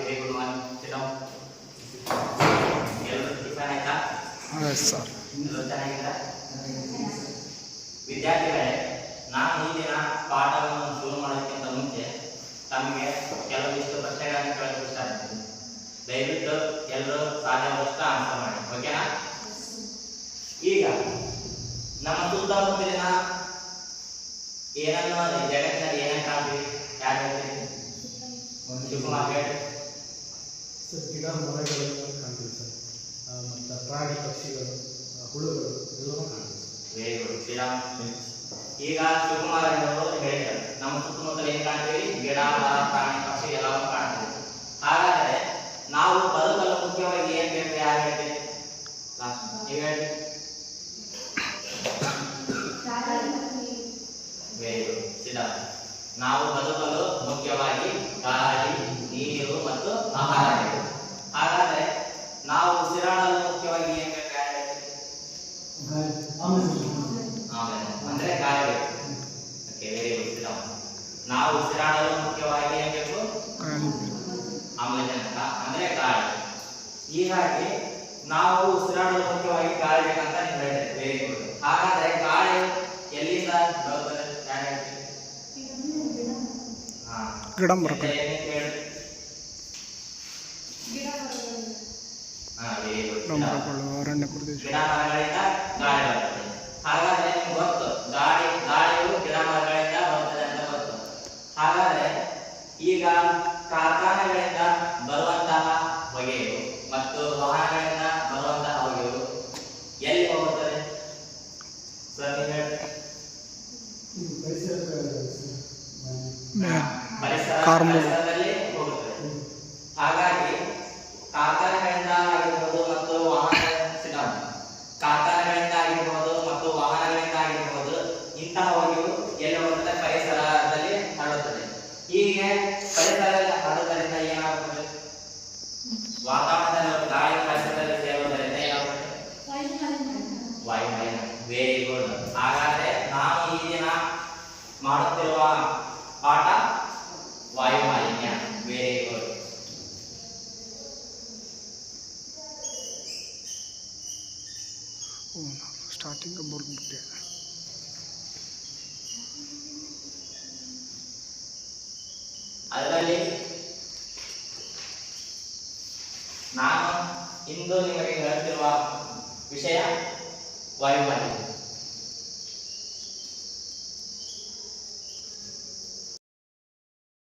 Very good one. Sit down. Sir ವಿದ್ಯಾರ್ಥಿಗಳೇ, ನಾನು ಈ ದಿನ ಪಾಠವನ್ನು ಶುರು ಮಾಡೋದಕ್ಕಿಂತ ಮುಂಚೆ ತಮಗೆ ಕೆಲವೊಂದಿಷ್ಟು ಪ್ರಶ್ನೆಗಳನ್ನು ಕೇಳಲು ಇಷ್ಟಪಡ್ತೀನಿ. ದಯವಿಟ್ಟು ಎಲ್ಲರೂ ಸಾಧ್ಯವಾದಷ್ಟು ಆನ್ಸರ್ ಮಾಡಿ, ಓಕೆನಾ? ಈಗ ನಮ್ಮ ಸುತ್ತಮುತ್ತಲಿನ ಏನನ್ನು ಜಗತ್ತಿನಲ್ಲಿ ಏನೇನು ಕಾಣ್ತೀವಿ? ಯಾರು ಹೇಳ್ತೀವಿ? ಶಿವಕುಮಾರ್ ಹೇಳಿ. ಸರ್, ಗಿಡ ಮರಗಳೆಲ್ಲ ಕಾಣ್ತೀವಿ ಸರ್, ಮತ್ತು ಪ್ರಾಣಿ ಪಕ್ಷಿಗಳು, ಹುಳುಗಳು ಎಲ್ಲವೂ ಕಾಣ್ತೀವಿ ಸರ್. Very good Shriram. ಈಗ ಶಿವಕುಮಾರ್ ಅವರು ಹೇಳಿದ್ದಾರೆ, ನಮ್ಮ ಸುತ್ತಮುತ್ತಲು ಏನ್ ಕಾಣ್ತೀವಿ? ಗಿಡ, ಮರ, ಪ್ರಾಣಿ, ಪಕ್ಷಿ ಎಲ್ಲವೂ ಕಾಣ್ತೀವಿ. ಹಾಗಾದ್ರೆ ನಾವು ಬದುಕಲು ಮುಖ್ಯವಾಗಿ ಏನ್ ಬೇಕು? ಯಾರು ಹೇಳ್ತೀವಿ? ನೀವು ಹೇಳಿ. Very good Shriram. ನಾವು ಬದುಕಲು ಮುಖ್ಯವಾಗಿ ಗಾಳಿ, ನೀರು ಮತ್ತು ಆಹಾರ ಬೇಕು. ಹಾಗಾದ್ರೆ ನಾವು ಉಸಿರಾಡಲು ಮುಖ್ಯವಾಗಿ ಏನ್ ಬೇಕು? ಯಾರು ಹೇಳ್ತೀವಿ? ಅಂದ್ರೆ ಗಾಳಿ ಬೇಕು. Okay, very good Shriram. ನಾವು ಉಸಿರಾಡಲು ಮುಖ್ಯವಾಗಿ ಏನ್ ಬೇಕು? ಆಮ್ಲಜನಕ ಅಂದ್ರೆ ಗಾಳಿ. ಹೀಗಾಗಿ ನಾವು ಉಸಿರಾಡಲು ಮುಖ್ಯವಾಗಿ ಗಾಳಿ ಬೇಕಂತ ನೀವು ಹೇಳಿದ್ರಿ. Very good. ಹಾಗಾದ್ರೆ ಗಾಳಿ ಎಲ್ಲಿಂದ ಬರುತ್ತದೆ? ಯಾರು ಹೇಳ್ತೀವಿ? ಗಿಡ ಮರ ವೆರಿ ಗುಡ್. ಅರಣ್ಯ ಪ್ರದೇಶ. ಗಿಡ ಮರಗಳಿಂದ ಗಾಳಿ ಬರ್ತದೆ. ಹಾಗಾದ್ರೆ ನಿಮ್ಗೆ ಗೊತ್ತು, ಗಾಳಿಯು ಗಿಡ ಮರಗಳಿಂದ ಬರ್ತದೆ ಅಂತ ಗೊತ್ತು. ಹಾಗಾದ್ರೆ ಈಗ ಕಾರ್ಖಾನೆಗಳಿಂದ ಬರುವಂತಹ ಹೊಗೆಯು ಮತ್ತು ವಾಹನಗಳಿಂದ ಬರುವಂತಹ ಹೊಗೆಯು ಎಲ್ಲಿ ಹೋಗುತ್ತದೆ ಸರ್? ನೀವು ಹೇಳಿ. ಪರಿಸರದಲ್ಲಿ ಹೋಗುತ್ತದೆ. ಹಾಗಾಗಿ ಕಾರ್ಖಾನೆಗಳಿಂದ ಆಗಿರ್ಬೋದು ಮತ್ತು ಕಾರ್ಖಾನೆಗಳಿಂದ ಆಗಿರ್ಬೋದು ಮತ್ತು ವಾಹನಗಳಿಂದ ಆಗಿರ್ಬೋದು ಇಂತಹ ಹೊಗೆಯು ಎಲ್ಲಿ ಹೋಗುತ್ತದೆ? ಪರಿಸರದಲ್ಲಿ ಹರಡುತ್ತದೆ. ಹೀಗೆ ಪರಿಸರದಲ್ಲಿ ಹರಡುವುದರಿಂದ ಏನಾಗುತ್ತದೆ? ವಾತಾವರಣದಲ್ಲಿ ಗಾಳಿ ಪರಿಸರದಲ್ಲಿ ಸೇರುವುದರಿಂದ ಏನಾಗುತ್ತದೆ? ವಾಯುಮಾಲಿನ್ಯ. Very good. ಹಾಗಾದ್ರೆ ನಾವು ಈ ದಿನ ಮಾಡುತ್ತಿರುವ ಪಾಠ ವಾಯುಮಾಲಿನ್ಯ. Very good. ಸ್ಟಾರ್ಟಿಂಗ್ ಬರ್ಬಿಟ್ಟೆ. ಅದರಲ್ಲಿ ನಾನು ಇಂದು ನಿಮಗೆ ಹೇಳುತ್ತಿರುವ ವಿಷಯ ವಾಯುಮಾಲಿನ್ಯ.